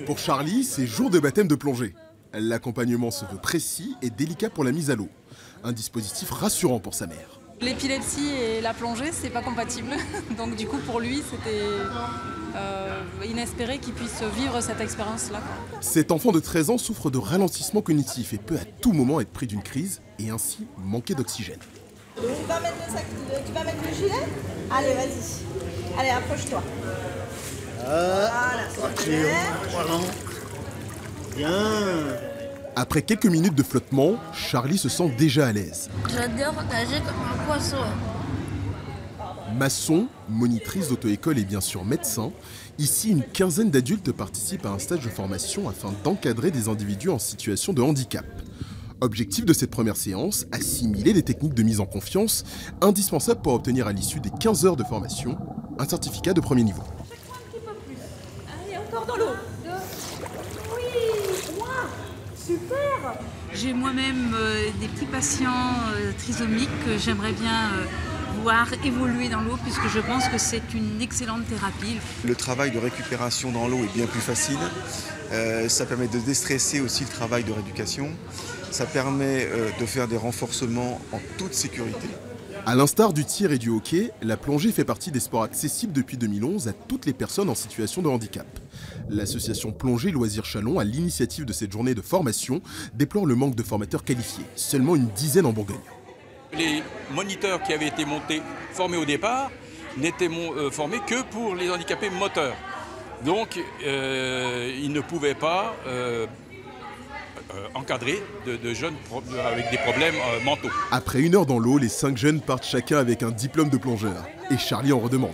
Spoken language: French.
Pour Charlie, c'est jour de baptême de plongée. L'accompagnement se veut précis et délicat pour la mise à l'eau. Un dispositif rassurant pour sa mère. L'épilepsie et la plongée, c'est pas compatible. Donc du coup, pour lui, c'était inespéré qu'il puisse vivre cette expérience-là. Cet enfant de 13 ans souffre de ralentissement cognitif et peut à tout moment être pris d'une crise et ainsi manquer d'oxygène. Tu vas mettre le gilet? Allez, vas-y. Allez, approche-toi. Voilà. Bien. Après quelques minutes de flottement, Charlie se sent déjà à l'aise. J'adore nager comme un poisson. Maçon, monitrice d'auto-école et bien sûr médecin, ici une quinzaine d'adultes participent à un stage de formation afin d'encadrer des individus en situation de handicap. Objectif de cette première séance, assimiler les techniques de mise en confiance indispensables pour obtenir à l'issue des 15 heures de formation un certificat de premier niveau. Allez, encore dans l'eau. Oui, wow, super. J'ai moi-même des petits patients trisomiques que j'aimerais bien voir évoluer dans l'eau puisque je pense que c'est une excellente thérapie. Le travail de récupération dans l'eau est bien plus facile. Ça permet de déstresser aussi le travail de rééducation. Ça permet de faire des renforcements en toute sécurité. À l'instar du tir et du hockey, la plongée fait partie des sports accessibles depuis 2011 à toutes les personnes en situation de handicap. L'association Plongée Loisirs Chalon, à l'initiative de cette journée de formation, déplore le manque de formateurs qualifiés, seulement une dizaine en Bourgogne. Les moniteurs qui avaient été formés au départ n'étaient formés que pour les handicapés moteurs. Donc ils ne pouvaient pas encadrer de jeunes avec des problèmes mentaux. Après 1 heure dans l'eau, les 5 jeunes partent chacun avec un diplôme de plongeur. Et Charlie en redemande.